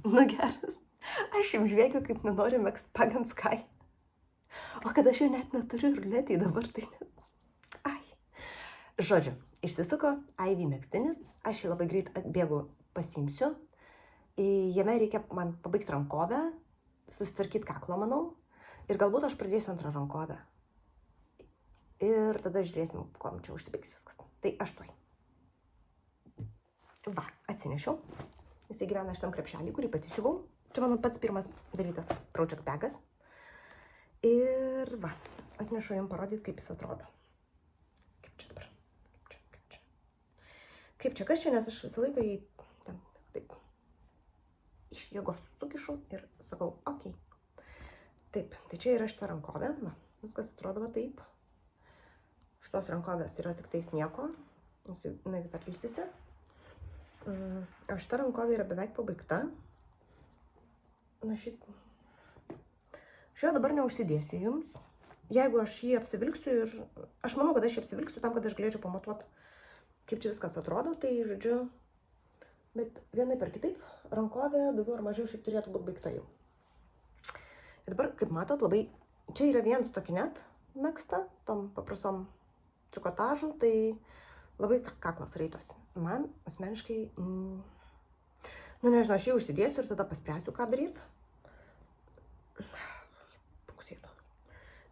Nu geras. Aš jums žvėgiu, kaip nenoriu megzti pagal Sky. O kad aš jau net neturiu ruletį dabar, tai net... Ai. Žodžiu, išsisuko Ivy megztinis, aš jį labai greit atbėgu pasiimsiu. Jame reikia man pabaigti rankovę, susitvarkyti kaklą, manau, ir galbūt aš pradėsiu antrą rankovę. Ir tada žiūrėsim, kuo čia užsibaigs viskas. Tai aš tuoj. Va, atsinešiau. Jisai gyvena šitam krepšelį, kurį pati siuvau. Čia mano pats pirmas darytas project bagas. Ir va, atnešu jums parodyti, kaip jis atrodo. Kaip čia dabar? Kaip čia, kas čia, nes aš visą laiką jį ten taip iš jėgos sukišu ir sakau, okei. Taip, tai čia yra šita rankovė. Va, viskas atrodo va taip. Šitos rankovės yra tik tais nieko. Jinai vis dar ilsisi. O šita rankovė yra beveik pabaigta. Na šio dabar neužsidėsiu jums. Jeigu aš jį apsivilksiu ir... Aš manau, kad aš jį apsivilksiu tam, kad aš galėčiau pamatuoti, kaip čia viskas atrodo. Tai, žodžiu, bet vienai per kitaip, rankovė daugiau ar mažiau šiaip turėtų būti baigta jau. Ir dabar, kaip matot, labai... Čia yra vien stokinet megzta, tom paprastom trikotažu, tai labai kaklas raitosi. Man asmeniškai, nu nežinau, aš jį užsidėsiu ir tada paspręsiu, ką daryti. Puksėtų.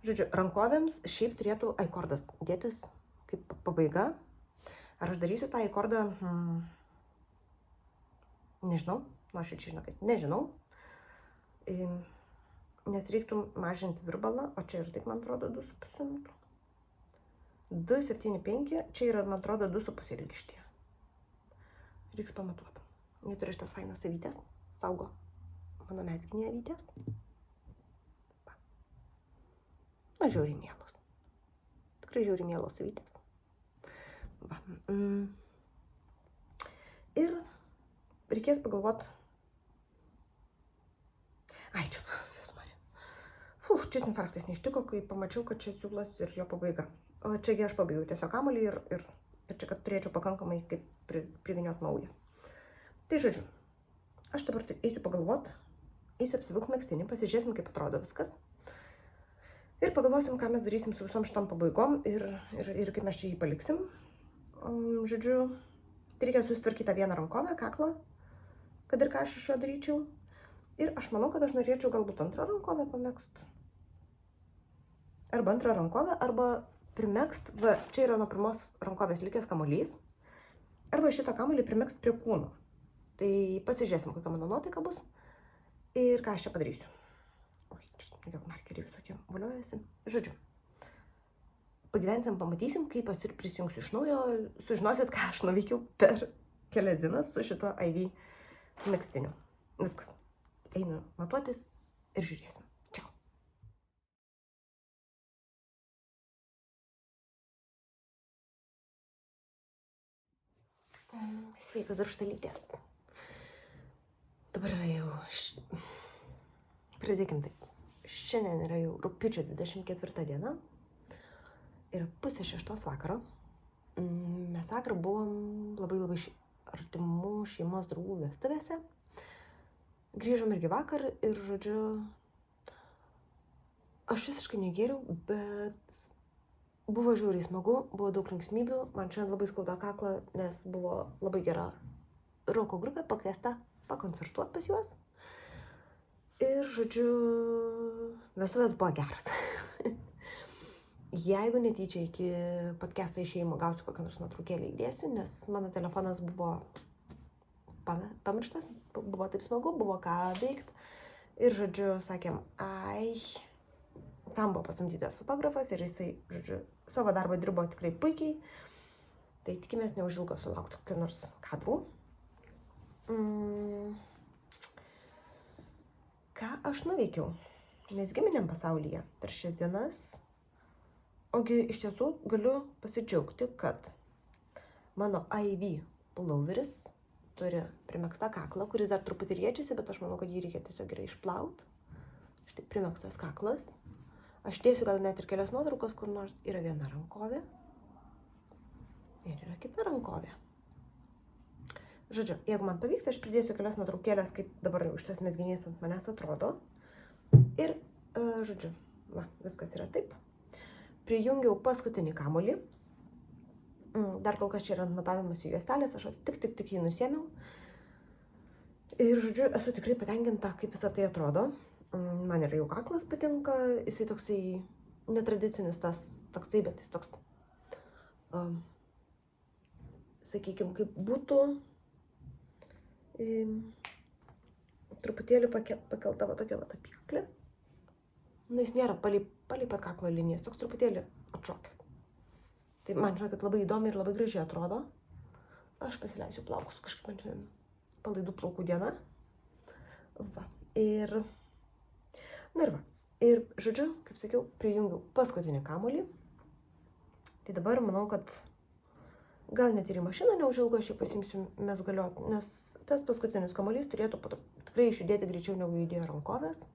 Žodžiu, rankovėms šiaip turėtų aikordas dėtis kaip pabaiga. Ar aš darysiu tą aikordą, nežinau, nu aš čia žinau, kad nežinau. Nes reiktų mažinti virbalą, o čia ir taip, man atrodo, 2,5 metrų. 2,75, čia yra, man atrodo, 2,5 ilgištie. Reiks pamatuoti. Jie turi šitas fainas avytės, saugo mano mezginį avytės. Na, žiauriai mielos. Tikrai žiauriai mielos avytės. Va. Ir reikės pagalvoti. Ai, čia, čia infarktas neištiko, kai pamačiau, kad čia siūlas ir jo pabaiga. O čiagi aš pabaigiau tiesiog kamuolį ir čia, kad turėčiau pakankamai kaip priviniot naują. Tai žodžiu, aš dabar eisiu pagalvoti, eisiu apsivilkti megztinį, pasižiūrėsim, kaip atrodo viskas. Ir pagalvosim, ką mes darysim su visom šitom pabaigom ir kaip mes čia jį paliksim. Žodžiu, tai reikia susitvarkyti tą vieną rankovę, kaklą, kad ir ką aš iš jo daryčiau. Ir aš manau, kad aš norėčiau galbūt antrą rankovę pamegzti. Arba antrą rankovę, arba primegzti, va, čia yra nuo pirmos rankovės likęs kamuolys, arba šitą kamuolį primegzti prie kūno. Tai pasižiūrėsim, kokia mano nuotaika bus ir ką aš čia padarysiu. Oi, čia gal markeriai visokie valiojasi. Žodžiu, pagyvensim, pamatysim, kaip prisijungsiu iš naujo, sužinosit, ką aš nuveikiau per kelias dienas su šito Ivy megztiniu. Viskas. Einu matuotis ir žiūrėsim. Čiau. Sveikas, darštalytės. Dabar yra jau... Pradėkim taip. Šiandien yra jau rugpjūčio 24 diena. Yra 5:30 vakaro. Mes vakar buvom labai artimų šeimos draugų vestuvėse. Grįžom irgi vakar ir, žodžiu, aš visiškai negėriau, bet buvo žiauriai smagu, buvo daug linksmybių. Man šiandien labai skauda kaklą, nes buvo labai gera roko grupė pakviesta pakoncertuoti pas juos. Ir, žodžiu, vestuvės buvo geras. Jeigu netyčia iki podcast'o išėjimo gausiu kokią nors nuotraukėlę įdėsiu, nes mano telefonas buvo pamirštas, buvo taip smagu, buvo ką veikti. Ir, žodžiu, sakėm, tam buvo pasamdytas fotografas ir jisai, žodžiu, savo darbą dirbo tikrai puikiai. Tai tikimės neužilgo sulaukti kokių nors kadrų. Ką aš nuveikiau mezgiminiam pasaulyje per šias dienas? Ogi iš tiesų galiu pasidžiaugti, kad mano Ivy pulloveris turi primegztą kaklą, kuris dar truputį riečiasi, bet aš manau, kad jį reikia tiesiog gerai išplauti. Štai primegztas kaklas. Aš dėsiu gal net ir kelias nuotraukas, kur nors yra viena rankovė ir yra kita rankovė. Žodžiu, jeigu man pavyks, aš pridėsiu kelias nuotraukėlės, kaip dabar jau šitas mezginys ant manęs atrodo. Ir, žodžiu, va, viskas yra taip. Prijungiau paskutinį kamuolį. Dar kol kas čia yra matavimas į juostelės, aš tik jį nusėmiau. Ir, žodžiu, esu tikrai patenkinta, kaip visą tai atrodo. Man ir jau kaklas patinka, jisai toksai netradicinis tas toksai, bet jis toks, sakykime, kaip būtų truputėlį pakelta va tokia va apykaklė. Nu, jis nėra palei pat kaklo linijas, toks truputėlį atšokęs. Tai man, žinokit, labai įdomi ir labai gražiai atrodo. Aš pasileisiu plaukus, kažkaip man šiandien palaidų plaukų diena. Va. Ir, na ir va. Ir, žodžiu, kaip sakiau, prijungiau paskutinį kamuolį. Tai dabar manau, kad gal net ir į mašiną neužilgo aš jį pasimsiu mezgaliot, nes tas paskutinis kamuolys turėtų tikrai išjudėti greičiau negu judėjo rankovės.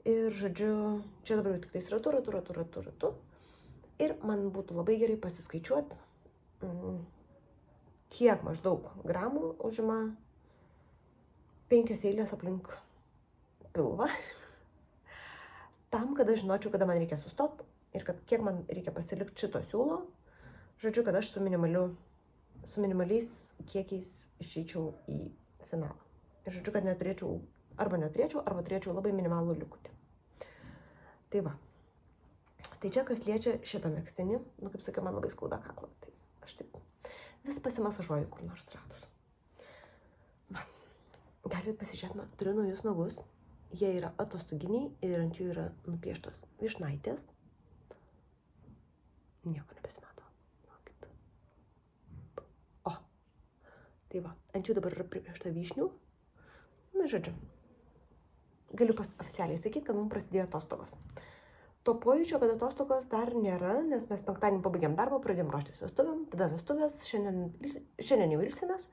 Ir, žodžiu, čia dabar jau tik tais ratu. Ir man būtų labai gerai pasiskaičiuoti, kiek maždaug gramų užima 5 eilės aplink pilvą. Tam, kad aš žinočiau, kada man reikia sustoti ir kad kiek man reikia pasilikti šito siūlo. Žodžiu, kad aš su minimaliais kiekiais išeičiau į finalą. Ir žodžiu, kad neturėčiau, arba turėčiau labai minimalų likutį. Tai va. Tai čia, kas liečia šitą megztinį, nu, kaip sakiau, man labai skauda kaklą. Tai aš taip vis pasimasažuoju kur nors ratus. Va. Galit pasižiūrėti, turiu naujus nagus. Jie yra atostoginiai ir ant jų yra nupieštos vyšnaitės. Nieko nebesimato. O, tai va, ant jų dabar yra pripiešta vyšnių. Na, žodžiu, galiu oficialiai sakyti, kad mums prasidėjo atostogos. To pojūčio, kad atostogos dar nėra, nes mes penktadienį pabaigėm darbą, pradėjom ruoštis vestuvėm, tada vestuvės, šiandien jau ilsimės.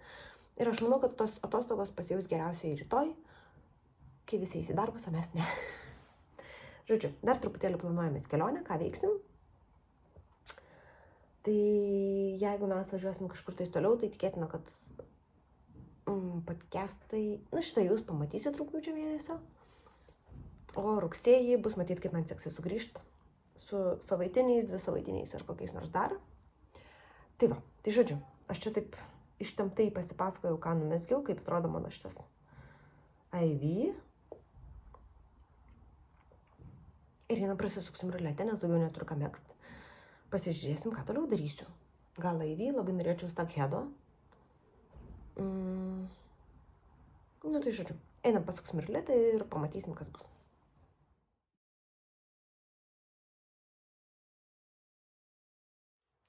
Ir aš manau, kad tos atostogos pasijaus geriausiai rytoj, kai visi eis į darbus, o mes ne. Žodžiu, dar truputėlį planuojamės kelionę, ką veiksim. Tai jeigu mes važiuosim kažkur tais toliau, tai tikėtina, kad podcastai, šitą jūs pamatysit rugpjūčio mėnesio. O rugsėjį bus matyti, kaip man seksis sugrįžti su savaitiniais, 2 savaitiniais ar kokiais nors dar. Tai va, tai žodžiu, aš čia taip ištemptai pasipasakojau, ką numezgiau, kaip atrodo mano šitas IV. Ir vieną prasisuksim ruletę, nes daugiau neturiu ką megzti. Pasižiūrėsim, ką toliau darysiu. Gal IV, labai norėčiau stakhedo. Nu tai žodžiu, einam pasuksim ruletę ir pamatysim, kas bus.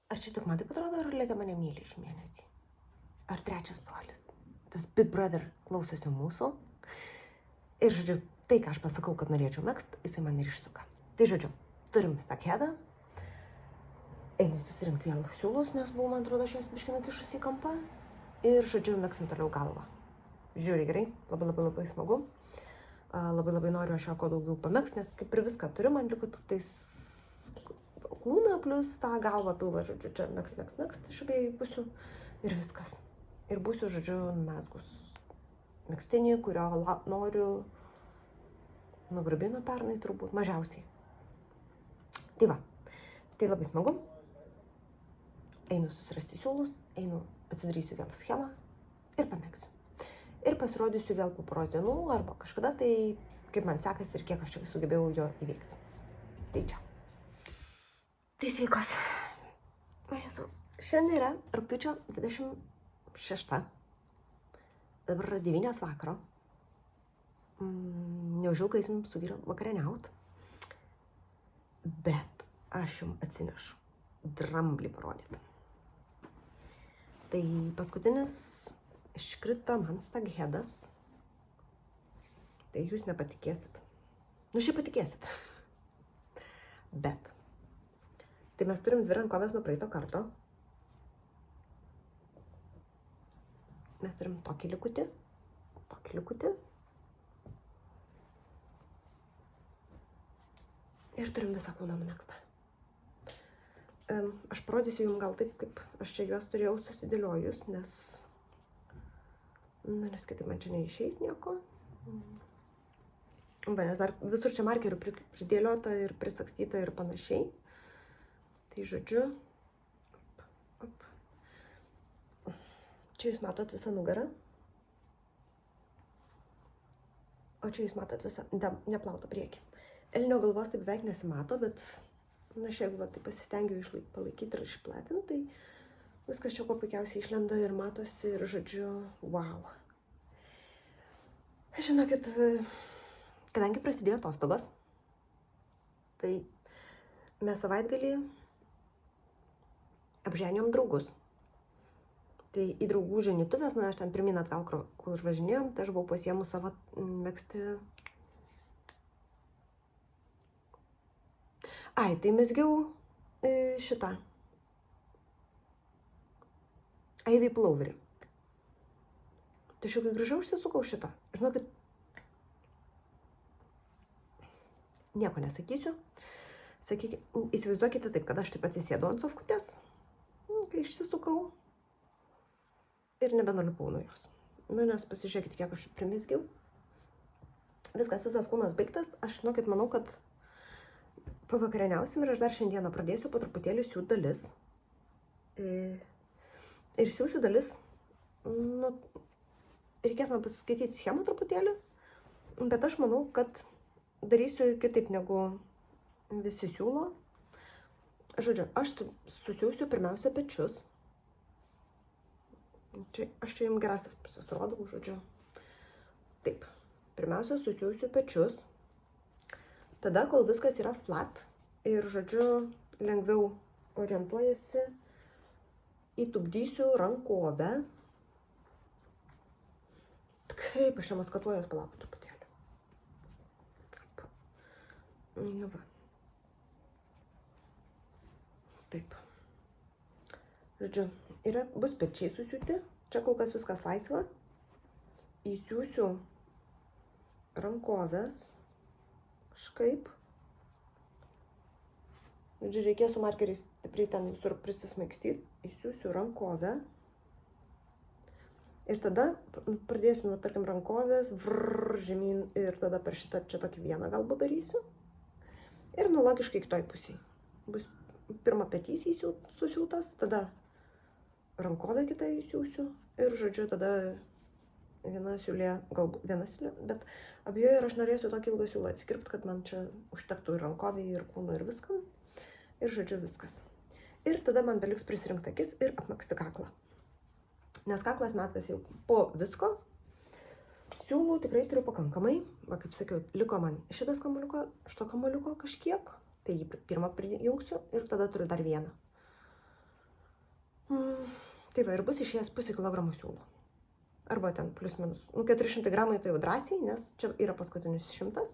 Ar čia tik man taip atrodo, ar ruletė mane myli iš mėnesį? Ar trečias brolis? Tas Big Brother klausosi mūsų. Ir žodžiu, tai, ką aš pasakau, kad norėčiau megzti, jisai man ir išsuka. Tai žodžiu, turim stakhedą. Einu susirinkti vėl siūlus, nes buvau, man atrodo, šios biškina kišus į kampą. Ir žodžiu, megsim toliau galvą. Žiūri gerai, labai smagu. Labai noriu aš jo ko daugiau pamegsti, nes kaip ir viską turiu, man liko tik tais kūną plus tą galvą, pilvą, žodžiu, čia megst iš abiejų pusių ir viskas. Ir būsiu, žodžiu, mezgus megztinį, kurio noriu nuo grubino pernai turbūt mažiausiai. Tai va, tai labai smagu. Einu susirasti siūlus, atsidarysiu vėl schemą ir pamegsiu. Ir pasirodysiu vėl po poros dienų arba kažkada tai, kaip man sekasi ir kiek aš čia sugebėjau jo įveikti. Tai čia. Tai sveikos. Šiandien yra rugpjūčio 26. Dabar yra 9 vakaro. Neužilgo eisim su vyru vakarieniaut. Bet aš jums atsinešu dramblį parodyti. Tai paskutinis iškrito man stakhedas. Tai jūs nepatikėsit. Nu, šiaip patikėsit. Bet tai mes turim 2 rankovės nuo praeito karto. Mes turim tokį likutį. Ir turim visą kūną numegztą. Aš parodysiu jums gal taip, kaip aš čia juos turėjau susidėliojus, nes Nes kitaip man čia neišeis nieko. Nes dar visur čia markerių pridėliota ir prisakstyta ir panašiai. Tai žodžiu. Čia jūs matot visą nugarą. O čia jūs matot visą neplautą priekį. Elnio galvos taip beveik nesimato, bet jeigu tai pasistengiu palaikyti ir išplatinti, tai viskas čia kuo puikiausiai išlenda ir matosi ir žodžiu, wow. Žinokit, kadangi prasidėjo atostogos, tai mes savaitgalį apženijom draugus. Tai į draugų ženituvės, aš ten pirmin atgal, kur važinėjom, tai aš buvau pasiėmus savo megzti. Tai mezgiau šitą. Ivy ploverį. Tai kai grįžau, užsisukau šitą. Žinokit, nieko nesakysiu. Įsivaizduokite taip, kad aš taip atsisėdau ant sofkutės, kai išsisukau ir nebenulipau nuo jos. Nes pasižiūrėkit, kiek aš primezgiau. Visas kūnas baigtas. Aš, žinokit, manau, kad pavakarieniausim ir aš dar šiandieną pradėsiu po truputėlį siūt dalis. Ir siūsiu dalis, reikės man pasiskaityti schemą truputėlį, bet aš manau, kad darysiu kitaip negu visi siūlo. Žodžiu, aš susiūsiu pirmiausia pečius. Aš čia jums gerasias pusės rodau, žodžiu. Taip, pirmiausia susiūsiu pečius. Tada, kol viskas yra flat ir, žodžiu, lengviau orientuojasi, įtupdysiu rankovę. Kaip aš čia maskatuojas, palauk truputėlį. Nu va. Taip. Žodžiu, bus pečiai susiūti. Čia kol kas viskas laisva. Įsiūsiu rankovės. Kažkaip. Žodžiu, reikės su markeriais stipriai ten visur prisismaigstyti. Įsiūsiu rankovę. Ir tada pradėsiu, tarkim, rankovės, žemyn ir tada per šitą čia tokį vieną galbūt darysiu. Ir logiškai kitoj pusėje. Bus pirma petys susiūtas, tada rankovę kitą įsiūsiu ir, žodžiu, tada viena siūlė, galbūt viena siūlė, bet abejoju ir aš norėsiu tokį ilgą siūlą atskirpti, kad man čia užtektų ir rankovį, ir kūnų, ir viskam. Ir, žodžiu, viskas. Ir tada man beliks prisirinkti akis ir apmegzti kaklą. Nes kaklas mezgas jau po visko. Siūlų tikrai turiu pakankamai. Va, kaip sakiau, liko man šitas kamuoliuko, šito kamuoliuko kažkiek. Tai jį pirmą prijungsiu ir tada turiu dar vieną. Tai va, ir bus išėjęs pusę kilogramų siūlų. Arba ten plius minus. 400 gramai tai jau drąsiai, nes čia yra paskutinis 100.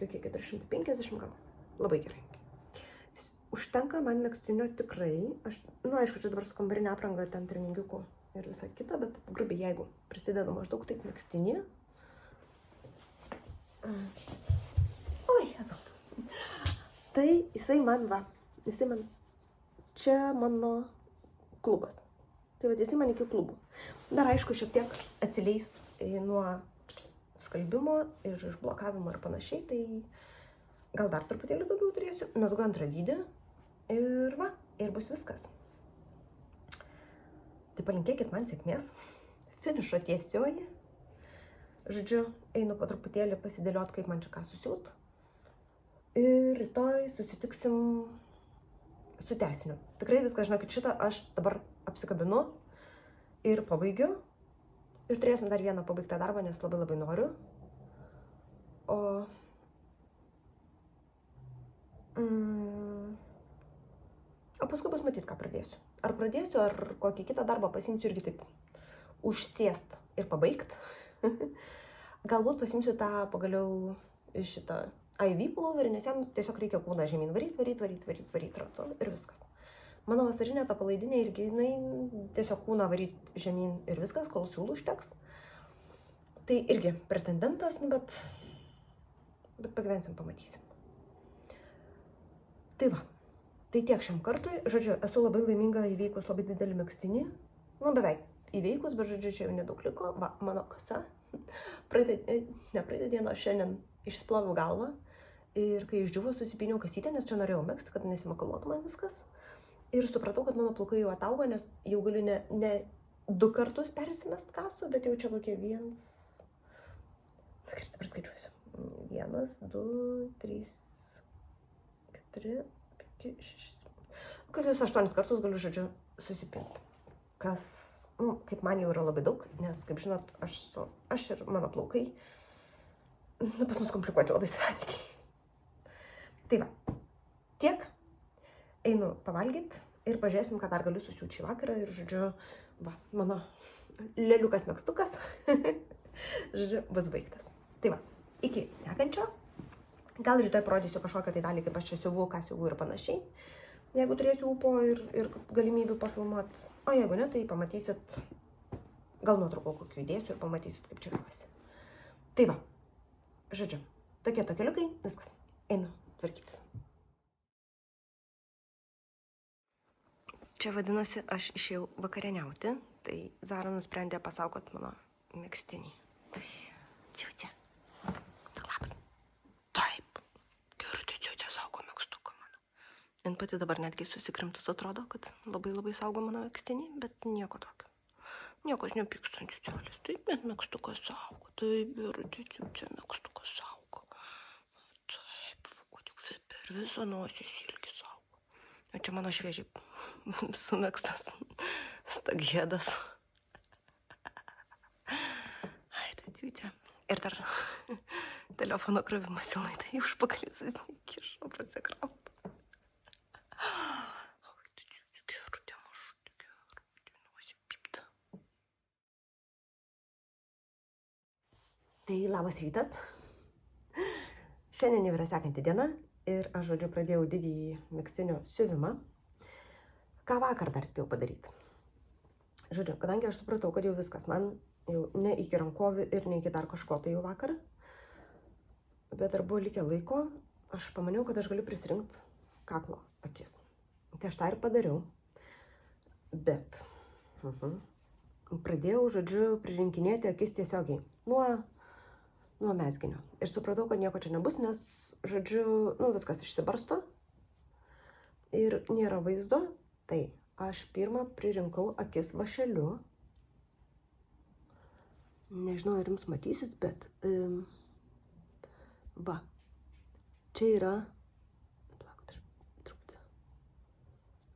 Kokie 450 gal. Labai gerai. Užtenka man megztinio tikrai. Aišku, čia dabar su kambarinė apranga ten treningiukų ir visa kita, bet grubiai, jeigu prisidedu maždaug taip megztinį. Oi, esu. Tai jisai man čia mano klubas. Tai jisai man iki klubų. Dar aišku, šiek tiek atsileis nuo skalbimo ir išblokavimo ir panašiai, tai gal dar truputėlį daugiau turėsiu. Mezgu antrą dydį ir va, ir bus viskas. Tai palinkėkit man sėkmės. Finišo tiesioji. Žodžiu, einu po truputėlį pasidėliot, kaip man čia ką susiūt. Ir rytoj susitiksim su tęsiniu. Tikrai viską, žinokit, šitą aš dabar apsikabinu ir pabaigiu. Ir turėsim dar vieną pabaigtą darbą, nes labai noriu. O paskui bus matyti, ką pradėsiu. Ar pradėsiu, ar kokį kitą darbą pasiimsiu irgi taip užsėst ir pabaigt. Galbūt pasiimsiu tą pagaliau šitą IV ploverį, nes jam tiesiog reikia kūną žemyn varyt ratu ir viskas. Mano vasarinė ta palaidinė irgi, tiesiog kūną varyt žemyn ir viskas, kol siūlų užteks. Tai irgi pretendentas, bet pagyvensim, pamatysim. Tai va, tai tiek šiam kartui. Žodžiu, esu labai laiminga įveikus labai didelį megztinį. Beveik įveikus, bet žodžiu, čia jau nedaug liko. Va, mano kasa. Praeitą dieną šiandien išsploviau galvą ir kai išdžiuvo susipyniau kasytę, nes čia norėjau megzti, kad nesimakaluotų man viskas. Ir supratau, kad mano plaukai jau ataugo, nes jau galiu ne 2 kartus persimest kasą, bet jau čia kokie 1. Dabar skaičiuosiu. 1, 2, 3, 4, 5, 6. Kokius 8 kartus galiu, žodžiu, susipinti. Kas, kaip man jau yra labai daug, nes, kaip žinot, aš ir mano plaukai, pas mus komplikuoti labai santykiai. Tai va, tiek. Einu pavalgyti ir pažiūrėsim, ką dar galiu susiūti šį vakarą. Ir, žodžiu, va, mano lėliukas megztukas, žodžiu, bus baigtas. Tai va, iki sekančio. Gal rytoj parodysiu kažkokią tai dalį, kaip aš čia siuvu, ką siuvu ir panašiai. Jeigu turėsiu ūpo ir galimybių pafilmuoti. O jeigu ne, tai pamatysit, gal nuotraukų kokių įdėsiu ir pamatysit, kaip čia gavosi. Tai va, žodžiu, tokie tokeliukai, viskas. Einu tvarkytis. Čia vadinasi, aš išėjau vakarieniauti, tai Zara nusprendė pasaugot mano megztinį. Tai Ciucia, tak labas. Taip, gerai, tai Ciucia saugo megztuką mano. Ir pati dabar netgi susikrimtus atrodo, kad labai saugo mano megztinį, bet nieko tokio. Niekas nepyksta ant Ciucelės. Taip, bet megztukas saugo. Taip, gerai, tai Ciucia megztukas saugo. Taip, o tik per visą nosį ilgį saugo. O čia mano šviežiai sumegztas staghedas. Ai, tai Ciucia. Ir dar telefono krovimas į laidą į užpakalį susikišo pasikraut. Ai, tai Ciucia, gerutė mažutė, gerutė, nusipypta. Tai labas rytas. Šiandien jau yra sekanti diena. Ir aš, žodžiu, pradėjau didįjį megztinio siuvimą. Ką vakar dar spėjau padaryti? Žodžiu, kadangi aš supratau, kad jau viskas, man jau ne iki rankovių ir ne iki dar kažko tai jau vakar, bet dar buvo likę laiko, aš pamaniau, kad aš galiu prisirinkti kaklo akis. Tai aš tą ir padariau. Bet pradėjau, žodžiu, pririnkinėti akis tiesiogiai nuo mezginio. Ir supratau, kad nieko čia nebus, nes, žodžiu, viskas išsibarsto ir nėra vaizdo. Tai aš pirmą pririnkau akis vašeliu. Nežinau, ar jums matysis, bet va, čia yra,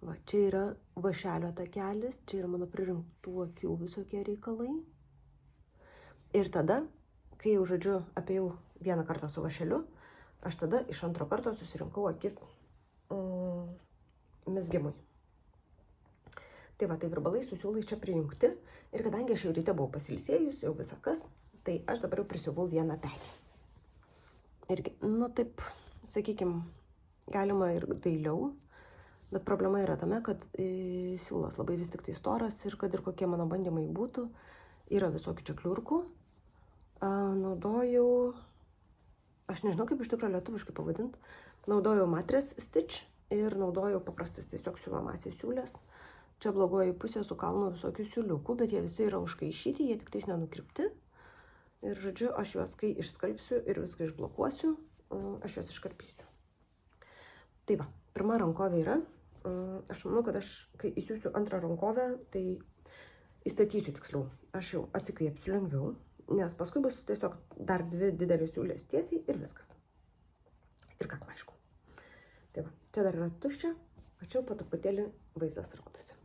va, čia yra vašelio takelis, čia yra mano pririnktų akių visokie reikalai. Ir tada, kai jau, žodžiu, apėjau 1 kartą su vašeliu, aš tada iš 2 karto susirinkau akis mezgimui. Tai va, tai virbalai su siūlais čia prijungti. Ir kadangi aš jau ryte buvau pasilsėjus, jau visą kas, tai aš dabar jau prisiuvau 1 pelį. Irgi, taip, sakykime, galima ir dailiau, bet problema yra tame, kad siūlas labai vis tik tai storas ir kad ir kokie mano bandymai būtų, yra visokių čia kliurkų. Naudojau, aš nežinau kaip iš tikrųjų lietuviškai pavadinti, naudojau matress stitch ir naudojau paprastas tiesiog siuvamasias siūlės. Čia blogoji pusė su kalnu visokių siūliukų, bet jie visi yra užkaišyti, jie tik tais nenukirpti. Ir, žodžiu, aš juos kai išskalbsiu ir viską išblokuosiu, aš juos iškarpysiu. Tai va, pirma rankovė yra. Aš manau, kad aš, kai įsiūsiu 2 rankovę, tai įstatysiu tiksliau. Aš jau atsikvėpsiu lengviau, nes paskui bus tiesiog dar 2 didelės siūlės tiesiai ir viskas. Ir kakla, aišku. Tai va, čia dar yra tuščia, o čia po truputėlį vaizdas rodosi.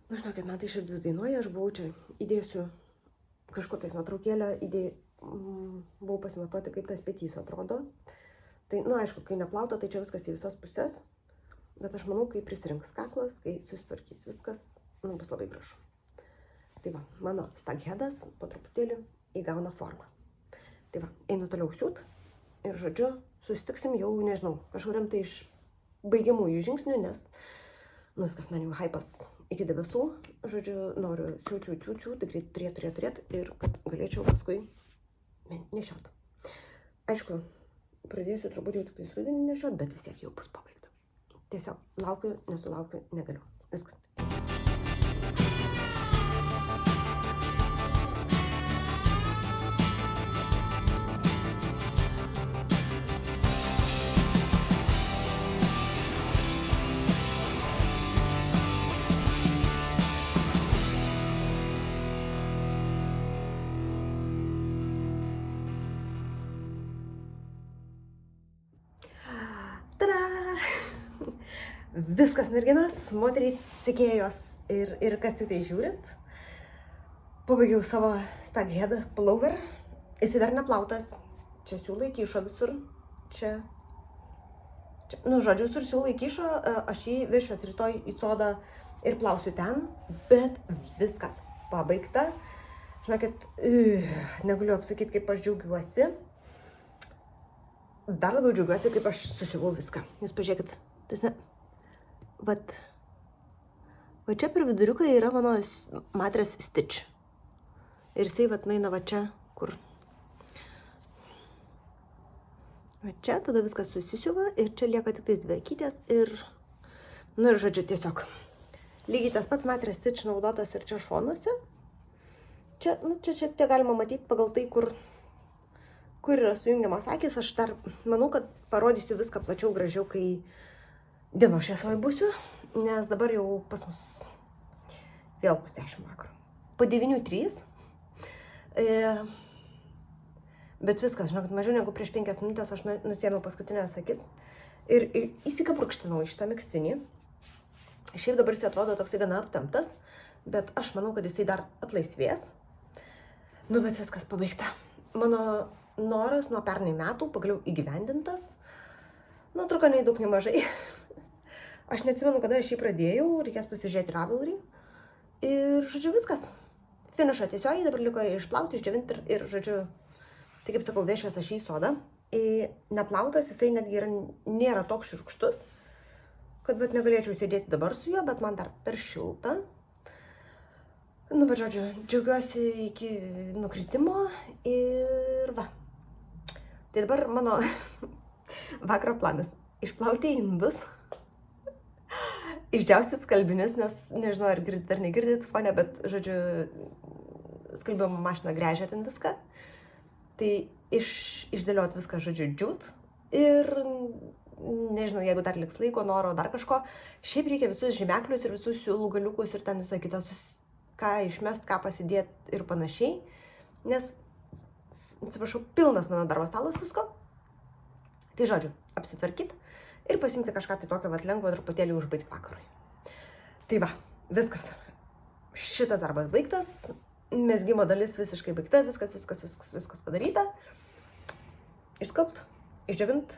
Nu, žinokit, man tai širdis dainuoja, aš buvau čia, įdėsiu kažkur tais nuotraukėlę, buvau pasimatuoti, kaip tas petys atrodo. Tai, aišku, kai neplauta, tai čia viskas į visas pusės, bet aš manau, kai prisirinks kaklas, kai susitvarkys viskas, bus labai gražu. Tai va, mano staghedas po truputėlį įgauna formą. Tai va, einu toliau siūt ir, žodžiu, susitiksim jau, nežinau, kažkuriam tai iš baigiamųjų žingsnių, nes, viskas man jau hypas iki debesų, žodžiu, noriu siūt, tikrai turėt ir kad galėčiau paskui nešiot. Aišku, pradėsiu turbūt jau tik tais rudenį nešiot, bet vis tiek jau bus pabaigta. Tiesiog laukiu, nesulaukiu, negaliu. Viskas. Viskas merginas, moterys, sekėjos ir kas tik tai žiūrit. Pabaigiau savo staghead pullover. Jisai dar neplautas. Čia siūlai kyšo visur. Čia. Nu, žodžiu, visur siūlai kyšo. Aš jį vešiuos rytoj į sodą ir plausiu ten. Bet viskas pabaigta. Žinokit, negaliu apsakyti, kaip aš džiaugiuosi. Dar labiau džiaugiuosi, kaip aš susiuvau viską. Jūs pažiūrėkit. Va čia per viduriuką yra mano matrės stitch. Ir jisai nueina va čia, kur. Va čia, tada viskas susisiuva ir čia lieka tik tais dvi akytės ir, nu ir žodžiu, tiesiog. Lygiai tas pats matrės stitch naudotas ir čia šonuose. Čia šiek tiek galima matyti pagal tai, kur yra sujungiamas akis. Aš dar manau, kad parodysiu viską plačiau, gražiau, kai dienos šviesoje būsiu, nes dabar jau pas mus vėl bus 10 vakaro. Po 9:03. Bet viskas, žinokit, mažiau negu prieš 5 minutės aš nusiėmiau paskutinės akis ir įsikaprukštinau į šitą mikstinį. Šiaip dabar jis atrodo toksai gana aptemptas, bet aš manau, kad jisai dar atlaisvės. Nu, bet viskas pabaigta. Mano noras nuo pernai metų pagaliau įgyvendintas. Nu, truko nei daug, nei mažai. Aš neatsimenu, kada aš jį pradėjau, reikės pasižiūrėti Ravelry. Ir, žodžiu, viskas. Finišą tiesiogiai, dabar liko išplauti, išdžiovinti ir, žodžiu, tai kaip sakau, vešiuos aš į sodą. Neplautas, jisai netgi nėra toks šiurkštus, kad negalėčiau sėdėti dabar su juo, bet man dar per šilta. Nu, bet, žodžiu, džiaugiuosi iki nukritimo ir va. Tai dabar mano vakaro planas. Išplauti indus. Išdžiausit skalbinius, nes nežinau, ar girdit ar negirdit fone, bet, žodžiu, skalbimo mašina gręžia ten viską. Tai išdėliot viską, žodžiu, džiūt. Ir, nežinau, jeigu dar liks laiko, noro, dar kažko. Šiaip reikia visus žymeklius ir visus siūlų galiukus ir ten visą kitą, ką išmest, ką pasidėti ir panašiai. Nes, atsiprašau, pilnas mano darbo stalas visko. Tai, žodžiu, apsitvarkyt. Ir pasimti kažką tai tokio lengvo truputėlį užbaigti vakarui. Tai va, viskas. Šitas darbas baigtas, mezgimo dalis visiškai baigta, viskas padaryta. Išskalbt, išdžiovint,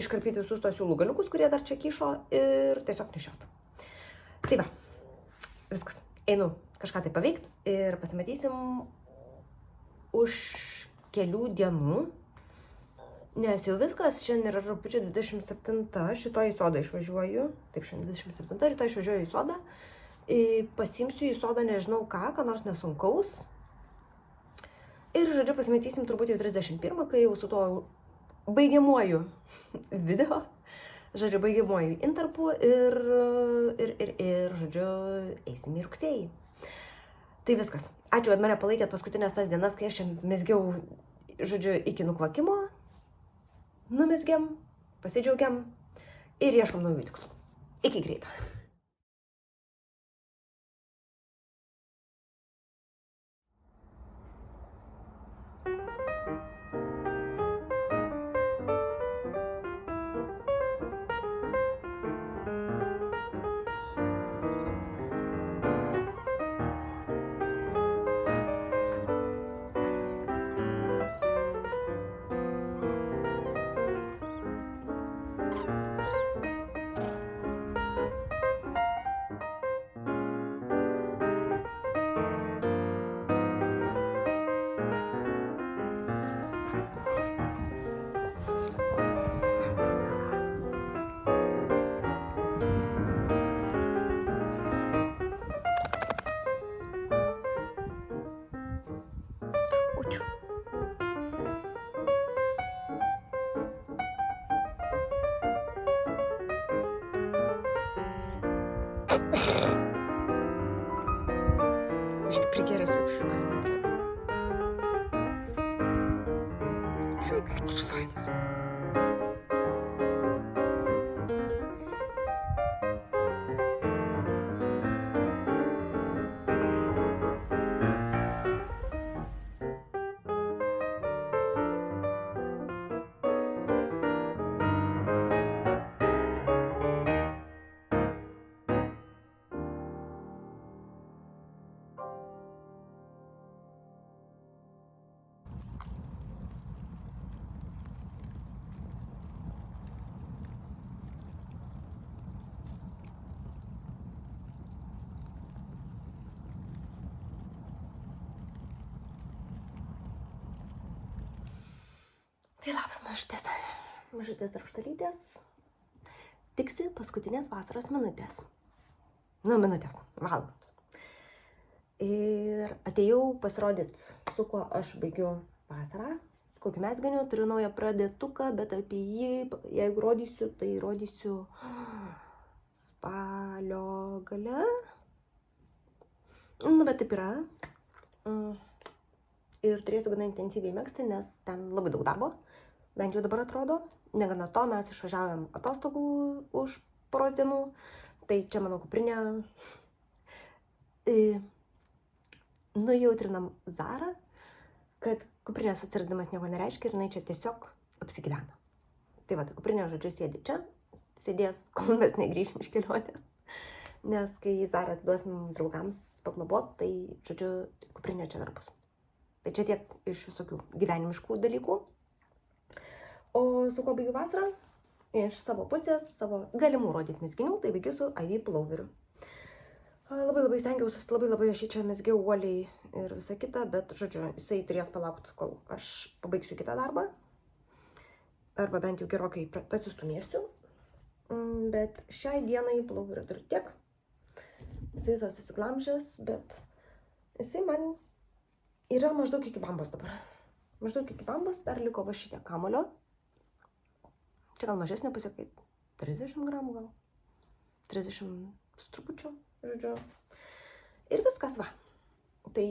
iškarpyti visus tos siūlų galiukus, kurie dar čia kyšo ir tiesiog nešiot. Tai va, viskas. Einu kažką tai paveikti ir pasimatysim už kelių dienų. Nes jau viskas, šiandien yra rugpjūčio 27, šitoj į sodą išvažiuoju, taip šiandien 27, rytoj išvažiuoju į sodą, pasimsiu į sodą nežinau ką nors nesunkaus. Ir, žodžiu, pasimatysim turbūt jau 31, kai jau su tuo baigiamuoju video, žodžiu, baigiamuoju intarpu ir, žodžiu, eisim į rugsėjį. Tai viskas. Ačiū, kad mane palaikėt paskutinės tas dienas, kai aš čia mezgiau, žodžiu, iki nukvakimo. Numezgiam, pasidžiaugiam ir ieškom naujų tikslų. Iki greito. Aš prigėręs vikšriukas, man atrodo. Šiaip toks fainas. Tai labas mažutės. Mažutės darštalytės. Tiksi paskutinės vasaros minutės. Minutės, valandos. Ir atėjau pasirodyti, su kuo aš baigiu vasarą. Su kokiu mezginiu, turiu naują pradėtuką, bet apie jį, jeigu rodysiu, tai rodysiu spalio gale. Bet taip yra. Ir turėsiu gana intensyviai megzti, nes ten labai daug darbo. Bent jau dabar atrodo. Negana to, mes išvažiavom atostogų už poros dienų. Tai čia mano kuprinė. Nujautrinam Zarą, kad kuprinės atsiradimas nieko nereiškia ir jinai čia tiesiog apsigyvena. Tai va, tai kuprinė, žodžiu, sėdi čia. Sėdės, kol mes negrįšim iš kelionės. Nes kai Zarą atiduosim draugams paglobot, tai, žodžiu, kuprinė čia dar bus. Tai čia tiek iš visokių gyvenimiškų dalykų. O su kuo baigiu vasarą? Iš savo pusės, savo galimų rodyti mezginių, tai baigiu su Ivy ploveriu. Labai stengiausi, labai aš čia mezgiau uoliai ir visa kita, bet, žodžiu, jisai turės palaukti, kol aš pabaigsiu kitą darbą. Arba bent jau gerokai pasistumėsiu. Bet šiai dienai ploveriu turiu tiek. Jisai visas susiglamžęs, bet jisai man yra maždaug iki bambos dabar. Maždaug iki bambos dar liko va šitie kamulio. Čia gal mažesnė pusė, kaip 30 gramų gal. 30 su trupučiu, žodžiu. Ir viskas va. Tai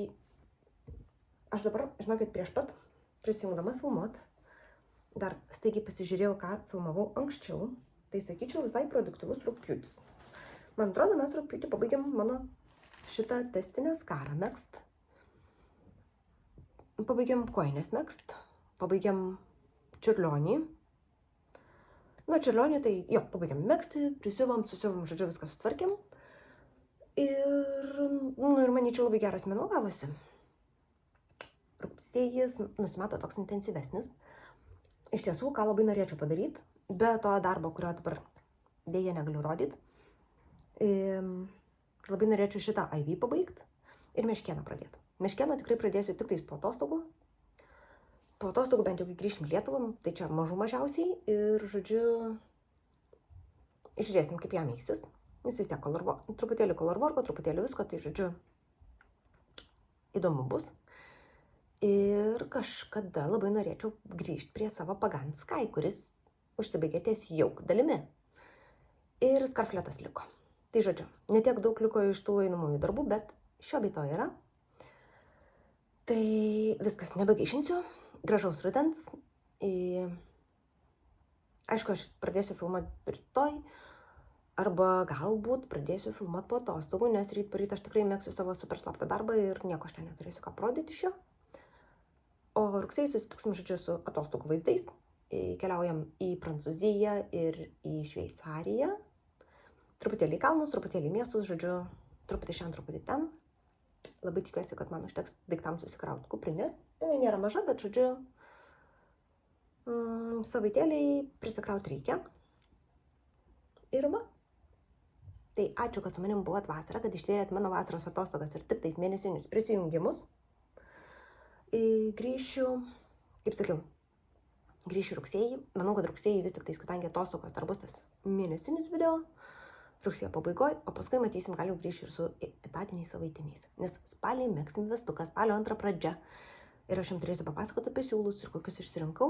aš dabar, žinokit, prieš pat prisijungdama filmuot, dar staigiai pasižiūrėjau, ką filmavau anksčiau. Tai sakyčiau visai produktyvus rugpjūtis. Man atrodo, mes rugpjūtį pabaigėm mano šitą testinę skarą megzt. Pabaigėm kojines megzt, pabaigėm čiurlionį. Čiurlionį tai, pabaigėm megzti, prisiuvom, susiuvom, žodžiu, viską sutvarkėm. Ir manyčiau, labai geras mėnuo gavosi. Rugsėjis nusimato toks intensyvesnis. Iš tiesų, ką labai norėčiau padaryti, be to darbo, kurio dabar dėja negaliu rodyti, labai norėčiau šitą Ivy pabaigti ir meškieną pradėti. Meškieną tikrai pradėsiu tik tais po atostogų. Po atostogų bent jau kai grįšim Lietuvą, tai čia mažiausiai. Ir, žodžiu, žiūrėsim, kaip jam eisis. Nes vis tiek truputėlį colorworko, truputėlį visko, tai, žodžiu, įdomu bus. Ir kažkada labai norėčiau grįžti prie savo Pagan Sky, kuris užsibaigė ties jauk dalimi. Ir skarfletas liko. Tai, žodžiu, netiek daug liko iš tų einamųjų darbų, bet šio bei to yra. Tai viskas, nebegaišinsiu. Gražaus rudens. Aišku, aš pradėsiu filmuoti rytoj. Arba galbūt pradėsiu filmuoti po atostogų, nes ryt po ryt aš tikrai mėgsiu savo super slaptą darbą ir nieko aš ten neturėsiu ką parodyti iš jo. O rugsėjį susitiksim, žodžiu, su atostogų vaizdais. Keliaujam į Prancūziją ir į Šveicariją. Truputėlį į kalnus, truputėlį į miestus, žodžiu, truputį šiandien, truputį ten. Labai tikiuosi, kad man užteks daiktams susikrauti kuprinės. Tai nėra maža, bet, žodžiu, savaitėliai prisikrauti reikia. Ir va. Tai ačiū, kad su manim buvot vasarą, kad ištvėrėt mano vasaros atostogas ir tik tais mėnesinius prisijungimus. Grįšiu, kaip sakiau, grįšiu rugsėjį. Manau, kad rugsėjį vis tik tais, kadangi atostogos dar bus tas mėnesinis video, rugsėjo pabaigoje, o paskui matysim, gal jau grįšiu ir su etatiniais savaitiniais. Nes spalį megsim vestuką, spalio antrą pradžia. Ir aš jums turėsiu papasakoti apie siūlus ir kokius išsirinkau,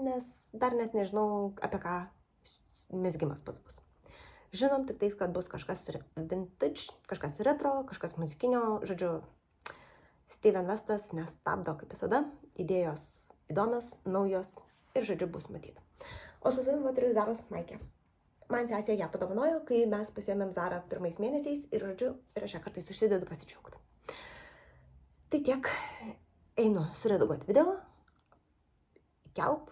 nes dar net nežinau, apie ką mezgimas pats bus. Žinom tik tais, kad bus kažkas vintage, kažkas retro, kažkas muzikinio, žodžiu, Steven Westas nestabdo kaip visada, idėjos įdomios, naujos ir, žodžiu, bus matyti. O su savimi turiu Zaros maikę. Man sesė ją padovanojo, kai mes pasiėmėm Zarą pirmais mėnesiais ir, žodžiu, ir aš ją kartais užsidedu pasidžiaugti. Tai tiek, einu suredaguoti video, kelt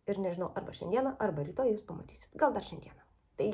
ir nežinau, arba šiandieną, arba rytoj jūs pamatysit. Gal dar šiandieną. Tai